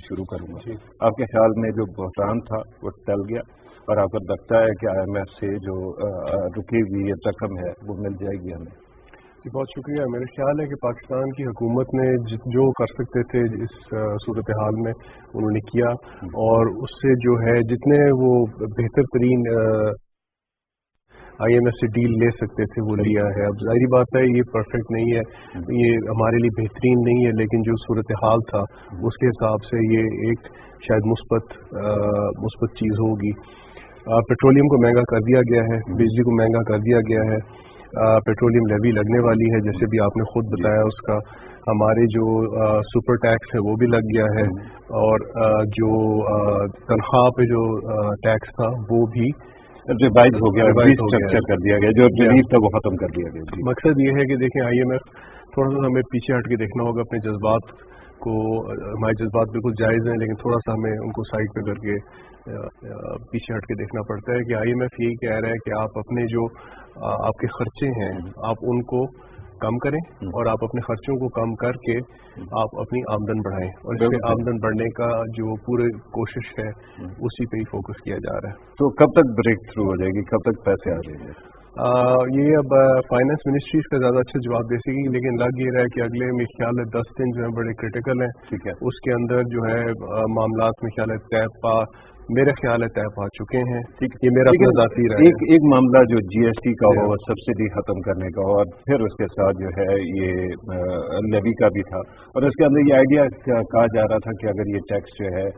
شروع کروں گا. آپ کے خیال میں جو بحران تھا وہ ٹل گیا اور آپ کو لگتا ہے کہ IMF سے جو رکی ہوئی رقم ہے وہ مل جائے گی ہمیں؟ جی بہت شکریہ. میرا خیال ہے کہ پاکستان کی حکومت نے جو کر سکتے تھے اس صورتحال میں انہوں نے کیا, اور اس سے جو ہے جتنے وہ بہتر ترین IMF سے ڈیل لے سکتے تھے وہ لیا ہے. اب ظاہری بات ہے یہ پرفیکٹ نہیں ہے, یہ ہمارے لیے بہترین نہیں ہے, لیکن جو صورتحال تھا اس کے حساب سے یہ ایک شاید مثبت چیز ہوگی. پیٹرولیم کو مہنگا کر دیا گیا ہے, بجلی کو مہنگا کر دیا گیا ہے, پیٹرولیم لیوی لگنے والی ہے جیسے بھی آپ نے خود بتایا اس کا. ہمارے جو سپر ٹیکس ہے وہ بھی لگ گیا ہے, اور جو تنخواہ پہ جو ٹیکس تھا وہ بھی ریوائز ہو گیا, اسٹرکچر کر دیا گیا, جو ریلیف تھا وہ ختم کر دیا گیا. مقصد یہ ہے کہ دیکھیں IMF تھوڑا سا ہمیں پیچھے ہٹ کے دیکھنا ہوگا اپنے جذبات کو. ہمارے جذبات بالکل جائز ہیں لیکن تھوڑا سا ہمیں ان کو سائڈ پہ کر کے پیچھے ہٹ کے دیکھنا پڑتا ہے کہ IMF یہی کہہ رہا ہے کہ آپ اپنے جو آپ کے خرچے ہیں آپ ان کو کم کریں, اور آپ اپنے خرچوں کو کم کر کے آپ اپنی آمدن بڑھائیں, اور اس سے آمدن بڑھنے کا جو پورے کوشش ہے اسی پہ ہی فوکس کیا جا رہا ہے. تو کب تک بریک تھرو ہو جائے گی, کب تک پیسے آ جائیں گے؟ یہ اب فائنانس منسٹری اس کا زیادہ اچھا جواب دے سکے گی, لیکن لگ یہ رہا ہے کہ اگلے میرے خیال ہے 10 دن جو ہے بڑے کرٹیکل ہیں. ٹھیک ہے, اس کے اندر جو ہے معاملات میں خیال ہے میرے خیال ہے طے پا چکے ہیں. ٹھیک, یہ میرا اپنا ذاتی رائے ہے. ایک معاملہ جو GST کا ہو, سبسڈی ختم کرنے کا, اور پھر اس کے ساتھ جو ہے یہ لیوی کا بھی تھا, اور اس کے اندر یہ آئیڈیا کہا جا رہا تھا کہ اگر یہ ٹیکس جو ہے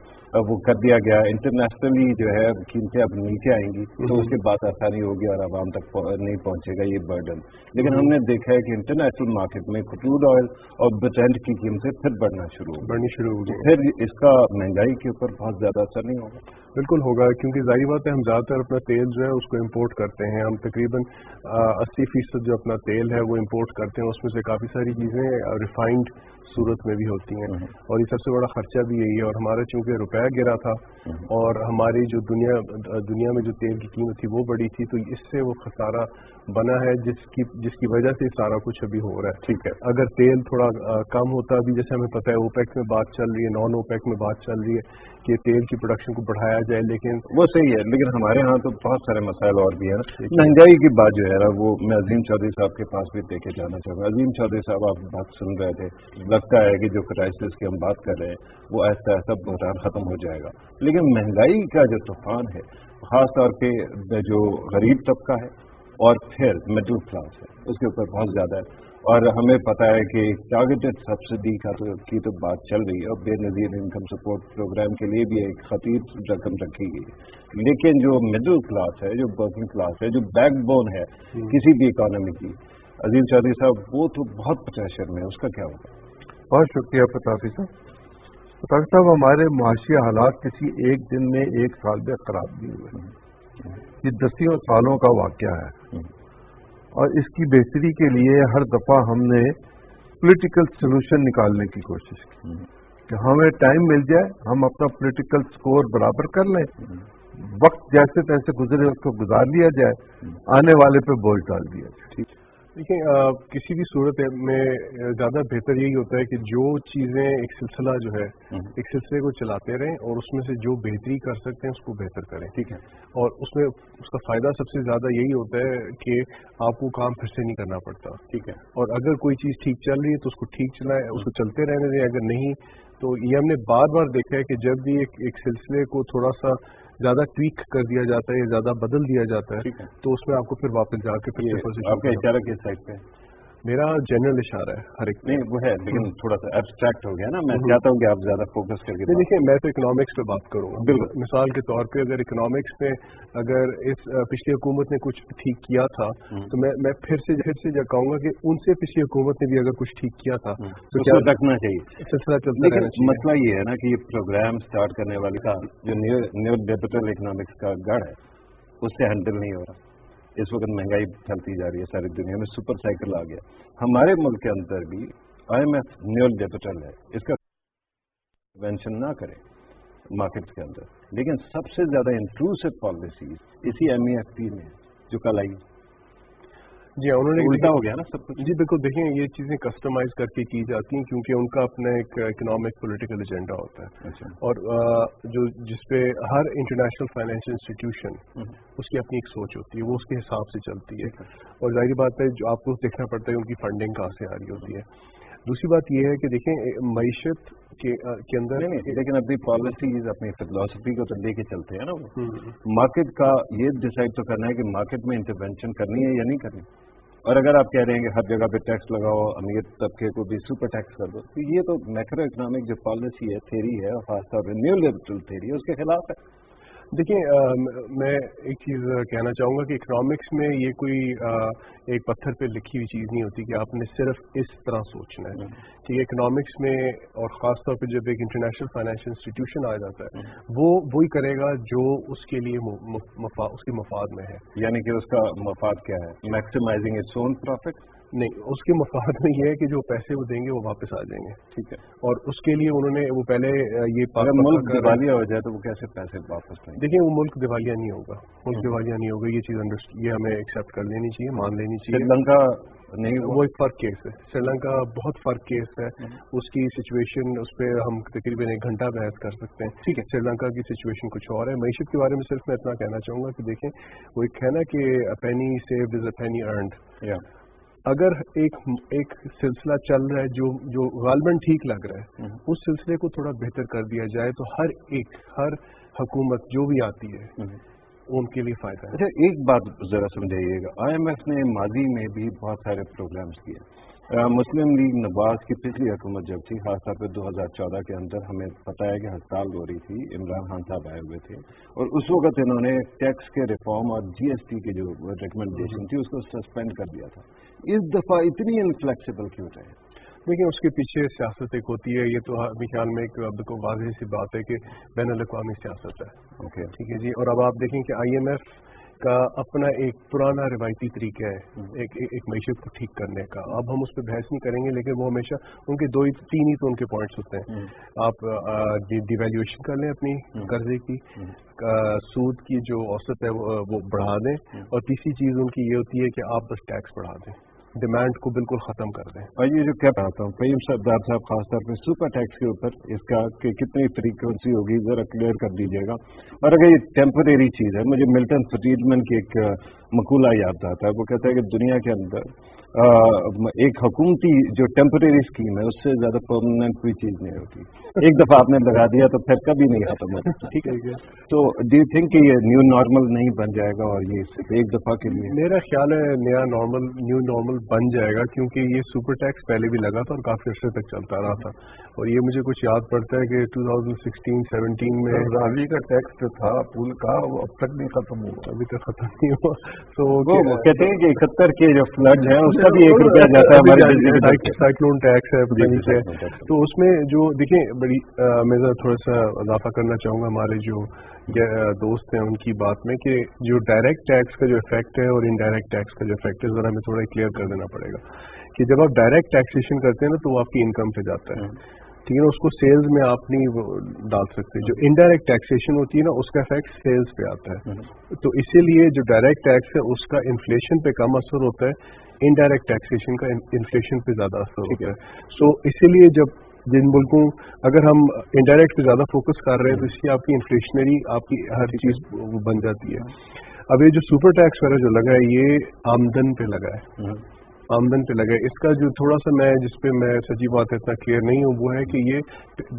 وہ کر دیا گیا, انٹرنیشنلی جو ہے قیمتیں اب نیچے آئیں گی تو اس کے بعد آسانی ہوگی اور عوام تک نہیں پہنچے گا یہ برڈن. لیکن ہم نے دیکھا ہے کہ انٹرنیشنل مارکیٹ میں کروڈ آئل اور برینٹ کی قیمتیں پھر بڑھنا شروع ہوگی, پھر اس کا مہنگائی کے اوپر بہت زیادہ اثر نہیں ہوگا. بالکل ہوگا, کیونکہ ظاہری بات ہے ہم زیادہ تر اپنا تیل جو ہے اس کو امپورٹ کرتے ہیں. ہم تقریباً 80% جو اپنا تیل ہے وہ امپورٹ کرتے ہیں, اس میں سے کافی ساری چیزیں ریفائنڈ صورت میں بھی ہوتی ہیں, اور یہ سب سے بڑا خرچہ بھی یہی ہے. اور ہمارا چونکہ روپیہ گرا تھا اور ہماری جو دنیا میں جو تیل کی قیمت تھی وہ بڑی تھی, تو اس سے وہ خسارہ بنا ہے جس کی وجہ سے سارا کچھ ابھی ہو رہا ہے. ٹھیک ہے, اگر تیل تھوڑا کم ہوتا, ابھی جیسے ہمیں پتہ ہے اوپیک میں بات چل رہی ہے, نان اوپیک میں بات چل رہی ہے کہ تیل کی پروڈکشن کو بڑھایا جائے, لیکن وہ صحیح ہے, لیکن ہمارے ہاں تو بہت سارے مسائل اور بھی ہیں. مہنگائی کی بات جو ہے نا وہ میں عظیم چودھری صاحب کے پاس بھی لے کے جانا چاہوں گا. عظیم چودھری صاحب آپ بات سن رہے تھے, لگتا ہے کہ جو کرائسس کی ہم بات کر رہے ہیں وہ ایسا بحران ختم ہو جائے گا, لیکن مہنگائی کا جو طوفان ہے خاص طور پہ جو غریب طبقہ ہے اور پھر مڈل کلاس ہے اس کے اوپر بہت زیادہ ہے. اور ہمیں پتہ ہے کہ ٹارگیٹڈ سبسڈی کی تو بات چل رہی ہے, اور بے نظیر انکم سپورٹ پروگرام کے لیے بھی ایک خطیر رقم رکھی گئی ہے, لیکن جو مڈل کلاس ہے, جو ورکنگ کلاس ہے, جو بیک بون ہے کسی بھی اکانومی کی, عظیم چودھری صاحب وہ تو بہت پریشر میں ہے, اس کا کیا ہوگا؟ بہت شکریہ پتافی صاحب. پتافی صاحب ہمارے معاشی حالات کسی ایک دن میں ایک سال میں خراب نہیں ہوئے, یہ 10 سالوں کا واقعہ ہے, اور اس کی بہتری کے لیے ہر دفعہ ہم نے پولیٹیکل سلوشن نکالنے کی کوشش کی کہ ہمیں ٹائم مل جائے, ہم اپنا پولیٹیکل سکور برابر کر لیں, وقت جیسے تیسے گزرے اس کو گزار لیا جائے, آنے والے پہ بوجھ ڈال دیا جائے. دیکھیں کسی بھی صورت میں زیادہ بہتر یہی ہوتا ہے کہ جو چیزیں ایک سلسلہ جو ہے ایک سلسلے کو چلاتے رہیں, اور اس میں سے جو بہتری کر سکتے ہیں اس کو بہتر کریں. ٹھیک ہے, اور اس میں اس کا فائدہ سب سے زیادہ یہی ہوتا ہے کہ آپ کو کام پھر سے نہیں کرنا پڑتا. ٹھیک ہے, اور اگر کوئی چیز ٹھیک چل رہی ہے تو اس کو ٹھیک چلائیں, اس کو چلتے رہنے دیں. اگر نہیں تو یہ ہم نے بار بار دیکھا ہے کہ جب بھی ایک سلسلے کو تھوڑا سا زیادہ ٹویک کر دیا جاتا ہے یا زیادہ بدل دیا جاتا ہے تو اس میں آپ کو پھر واپس جا کے آپ کا اشارہ کس سائڈ پہ؟ میرا جنرل اشارہ ہے ہر ایک. نہیں وہ ہے, لیکن تھوڑا سا ایبسٹریکٹ ہو گیا نا, میں چاہتا ہوں کہ آپ زیادہ فوکس کر کے. دیکھیے میں تو اکنامکس پہ بات کروں گا. بالکل, مثال کے طور پہ اگر اکنامکس میں اگر اس پچھلی حکومت نے کچھ ٹھیک کیا تھا تو میں پھر سے یہ کہوں گا کہ ان سے پچھلی حکومت نے بھی اگر کچھ ٹھیک کیا تھا تو کیا رکھنا چاہیے, سلسلہ چلتا رہنا چاہیے. مسئلہ یہ ہے نا کہ یہ پروگرام سٹارٹ کرنے والی کا جو نیو ڈیجیٹل اکنامکس کا گڑھ ہے اس سے ہینڈل نہیں ہو رہا. اس وقت مہنگائی پھیلتی جا رہی ہے ساری دنیا میں, سپر سائیکل آ گیا. ہمارے ملک کے اندر بھی IMF نیو ڈیجیٹل ہے, اس کا انٹرونشن نہ کرے مارکیٹ کے اندر, لیکن سب سے زیادہ انکلوسو پالیسیز اسی MEFP میں جو کل آئی. جی उन्होंने उल्टा हो गया ना सब कुछ। जी बिल्कुल, देखिए ये चीज़ें कस्टमाइज करके की जाती हैं क्योंकि उनका अपना एक इकोनॉमिक पॉलिटिकल एजेंडा होता है। अच्छा। और जो जिसपे हर इंटरनेशनल फाइनेंशियल इंस्टीट्यूशन उसकी अपनी एक सोच होती है, वो उसके हिसाब से चलती है। और जाहिर बात है जो आपको देखना पड़ता है उनकी फंडिंग कहाँ से आ रही होती है। दूसरी बात यह है कि देखें मईशत के अंदर नहीं, लेकिन अपनी पॉलिसीज अपनी फिलॉसफी को तो लेके चलते हैं ना वो। मार्केट का ये डिसाइड तो करना है कि मार्केट में इंटरवेंशन करनी है या नहीं करनी। और अगर आप कह रहे हैं कि हर जगह पे टैक्स लगाओ, अमीर तबके को भी सुपर टैक्स कर दो, तो ये तो मैक्रो इकोनॉमिक जो पॉलिसी है, थ्योरी है, और खासतौर पर न्यू लिबरल थ्योरी है, उसके खिलाफ है। देखिए मैं एक चीज़ कहना चाहूँगा कि इकोनॉमिक्स में ये कोई एक पत्थर पे लिखी हुई चीज़ नहीं होती कि आपने सिर्फ इस तरह सोचना है। कि इकोनॉमिक्स में और ख़ास तौर पे जब एक इंटरनेशनल फाइनेंशियल इंस्टीट्यूशन आ जाता है वो वही करेगा जो उसके लिए उसके मफाद में है। यानी कि उसका मफाद क्या है? Maximizing its own profit? नहीं, उसके मफाद में ये है कि जो पैसे वो देंगे वो वापस आ जाएंगे। ठीक है। और उसके लिए उन्होंने वो पहले ये अगर मुल्क दिवालिया हो जाए तो वो कैसे पैसे वापस लेंगे? देखिए वो मुल्क दिवालिया नहीं होगा, मुल्क दिवालिया नहीं होगा, ये चीज़ ये हमें एक्सेप्ट कर लेनी चाहिए, मान लेनी चाहिए। श्रीलंका नहीं, वो एक फ़र्क केस है। श्रीलंका बहुत फ़र्क केस है, उसकी सिचुएशन उस पर हम तकरीबन 1 घंटा बहस कर सकते हैं। ठीक है, श्रीलंका की सिचुएशन कुछ और है। मईशत के बारे में सिर्फ मैं इतना कहना चाहूँगा कि देखें वो एक है ना कि a penny saved is a penny earned. अगर एक सिलसिला चल रहा है जो गालबन ठीक लग रहा है, उस सिलसिले को थोड़ा बेहतर कर दिया जाए तो हर हुकूमत जो भी आती है उनके लिए फायदा है। अच्छा, एक बात जरा समझाइएगा, IMF ने माजी में भी बहुत सारे प्रोग्राम्स किए। मुस्लिम लीग नवाज की पिछली हुकूमत जब थी, खासतौर पर 2014 के अंदर, हमें पता है कि हड़ताल हो रही थी, इमरान खान साहब आए हुए थे, और उस वक्त इन्होंने टैक्स के रिफॉर्म और GST की जो रिकमेंडेशन थी उसको सस्पेंड कर दिया था। इस दफा इतनी इनफ्लेक्सिबल क्यों रहे? देखिए उसके पीछे सियासत एक होती है, ये तो मेरे ख्याल में एक अब को वाज़ेह सी बात है कि बैनुल-अक़वामी सियासत है। ओके, ठीक है जी। और अब आप देखें कि IMF का अपना एक पुराना रिवायती तरीका है एक मईशत को ठीक करने का। अब हम उस पर बहस नहीं करेंगे, लेकिन वो हमेशा उनके 2-3 ही तो उनके पॉइंट्स होते हैं। आप डिवैल्यूएशन कर लें अपनी कर्जे की, सूद की जो औसत है वो बढ़ा दें, और तीसरी चीज़ उनकी ये होती है कि आप बस टैक्स बढ़ा दें, डिमांड को बिल्कुल ख़त्म कर दें। और ये जो क्या आता हूँ फहीम सरदार साहब, खासतौर पर सुपर टैक्स के ऊपर इसका कि कितनी फ्रीक्वेंसी होगी ज़रा क्लियर कर दीजिएगा। और अगर ये टेम्परेरी चीज़ है, मुझे मिल्टन फ्रीडमैन की एक मकूला याद आता है, वो कहता है कि दुनिया के अंदर एक हुकूमती जो टेम्परेरी स्कीम है उससे ज़्यादा परमानेंट कोई चीज़ नहीं होती। एक दफ़ा आपने लगा दिया तो फिर कभी नहीं खत्म होता। ठीक है। तो डू यू थिंक कि ये न्यू नॉर्मल नहीं बन जाएगा और ये सिर्फ एक दफ़ा के लिए? मेरा ख्याल है न्यू नॉर्मल बन जाएगा, क्योंकि ये सुपर टैक्स पहले भी लगा था और काफ़ी अर्से तक चलता रहा था। और ये मुझे कुछ याद पड़ता है कि 2016-17 में रावी का टैक्स जो था पुल का वो अब तक नहीं खत्म हुआ, अभी तक खत्म नहीं हुआ। तो वो कहते हैं कि 71 के जो फ्लड है उसका भी 1 रुपया जाता है हमारे साइक्लोन टैक्स है, पता नहीं क्या है। तो उसमें जो देखिए बड़ी मैं थोड़ा सा इजाफा करना चाहूँगा हमारे जो दोस्त हैं उनकी बात में, कि जो डायरेक्ट टैक्स का जो इफेक्ट है और इनडायरेक्ट टैक्स का जो इफेक्ट है, ज़रा हमें थोड़ा क्लियर कर देना पड़ेगा। कि जब आप डायरेक्ट टैक्सेशन करते हैं ना तो वो आपकी इनकम पे जाता है, ठीक है ना, उसको सेल्स में आप नहीं डाल सकते। जो इनडायरेक्ट टैक्सेशन होती है ना उसका इफेक्ट सेल्स पे आता है। तो इसीलिए जो डायरेक्ट टैक्स है उसका इन्फ्लेशन पे कम असर होता है, इनडायरेक्ट टैक्सेशन का इन्फ्लेशन पे ज़्यादा असर होता है। सो इसीलिए जब जिन मुल्कों अगर हम इनडायरेक्ट पे ज़्यादा फोकस कर रहे हैं तो इसकी आपकी इन्फ्लेशनरी आपकी हर चीज़ बन जाती है। अब ये जो सुपर टैक्स वगैरह जो लगा है ये आमदन पे लगा है, आमदन पे लगा है। इसका जो थोड़ा सा मैं जिस पे मैं सच्ची बात है इतना क्लियर नहीं हूँ वो है कि ये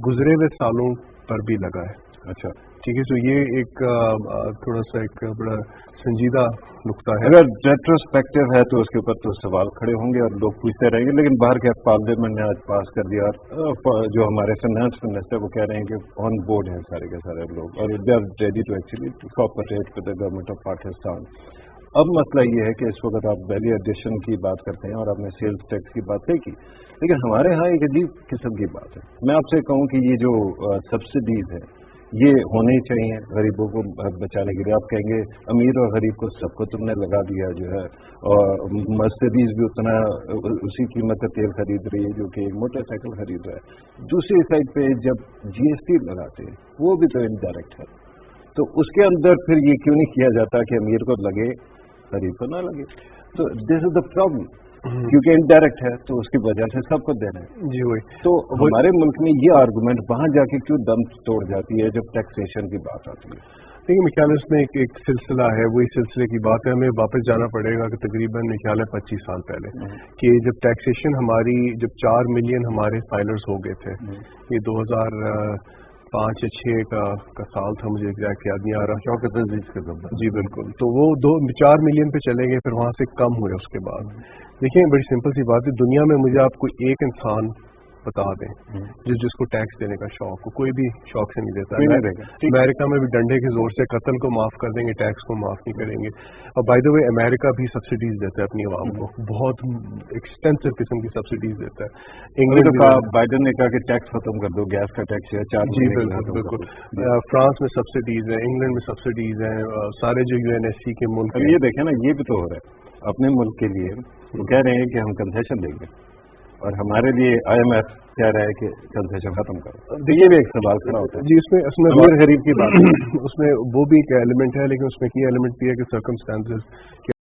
गुजरे हुए सालों पर भी लगा है। अच्छा, ठीक है। तो ये एक थोड़ा सा एक बड़ा संजीदा नुक्ता है। अगर रेट्रोस्पेक्टिव है तो उसके ऊपर तो सवाल खड़े होंगे और लोग पूछते रहेंगे, लेकिन बाहर के पार्लियामेंट ने आज पास कर दिया और जो हमारे फाइनेंस मिनिस्टर वो कह रहे हैं कि ऑन बोर्ड हैं सारे के सारे लोग और they are ready to actually cooperate with the government of Pakistan. अब मसला ये है कि इस वक्त आप वैल्यू एडिशन की बात करते हैं और आपने सेल्स टैक्स की बात की, लेकिन हमारे यहाँ एक अजीब किस्म की बात है। मैं आपसे कहूँ कि ये जो सब्सिडीज है ये होने चाहिए गरीबों को बचाने के लिए। आप कहेंगे अमीर और गरीब को सबको तुमने लगा दिया जो है, और मर्सिडीज भी उतना उसी कीमत का तेल खरीद रही है जो कि एक मोटरसाइकिल खरीद रहा है। दूसरी साइड पे जब GST लगाते हैं वो भी तो इनडायरेक्ट है, तो उसके अंदर फिर ये क्यों नहीं किया जाता कि अमीर को लगे गरीब को ना लगे? तो दिस इज द प्रॉब्लम, क्योंकि इनडायरेक्ट है तो उसकी वजह से सबको देना है। जी वही तो हमारे मुल्क में ये आर्गूमेंट वहां जाके क्यों दम तोड़ जाती है जब टैक्सेशन की बात आती है? देखिए मेरे ख्याल में इसमें एक सिलसिला है, वही सिलसिले की बात है, हमें वापस जाना पड़ेगा कि तकरीबन मेरे ख्याल है 25 साल पहले कि जब टैक्सेशन हमारी जब 4 मिलियन हमारे फाइलर्स हो गए थे, ये 2005 या 6 का साल था, मुझे एग्जैक्ट याद नहीं आ रहा। शौकत अजीज का दम। जी बिल्कुल, तो वो 4 मिलियन पे चले गए, फिर वहाँ से कम हुए उसके बाद। देखिए बड़ी सिंपल सी बात है, दुनिया में मुझे आपको एक इंसान बता दें जिसको टैक्स देने का शौक हो, कोई भी शौक से नहीं देता। अमेरिका में भी डंडे के जोर से कत्ल को माफ कर देंगे, टैक्स को माफ नहीं करेंगे। और बाय द वे अमेरिका भी सब्सिडीज देता है अपनी आवाम को, बहुत एक्सटेंसिव किस्म की सब्सिडीज देता है। इंग्लैंड का बाइडन ने कहा कि टैक्स खत्म कर दो, गैस का टैक्स है 4। जी बिल्कुल, फ्रांस में सब्सिडीज है, इंग्लैंड में सब्सिडीज है, सारे जो UNSC के मुल्क। ये देखें ना, ये भी तो हो रहा है अपने मुल्क के लिए, वो कह रहे हैं कि हम कंसेशन देंगे और हमारे लिए IMF कह रहा है कि कंसेशन खत्म करो। तो ये भी एक सवाल खड़ा होता है। जी उसमें अमीर गरीब की बात उसमें वो भी एक एलिमेंट है, लेकिन उसमें की एलिमेंट भी है कि सर्कमस्टेंसेस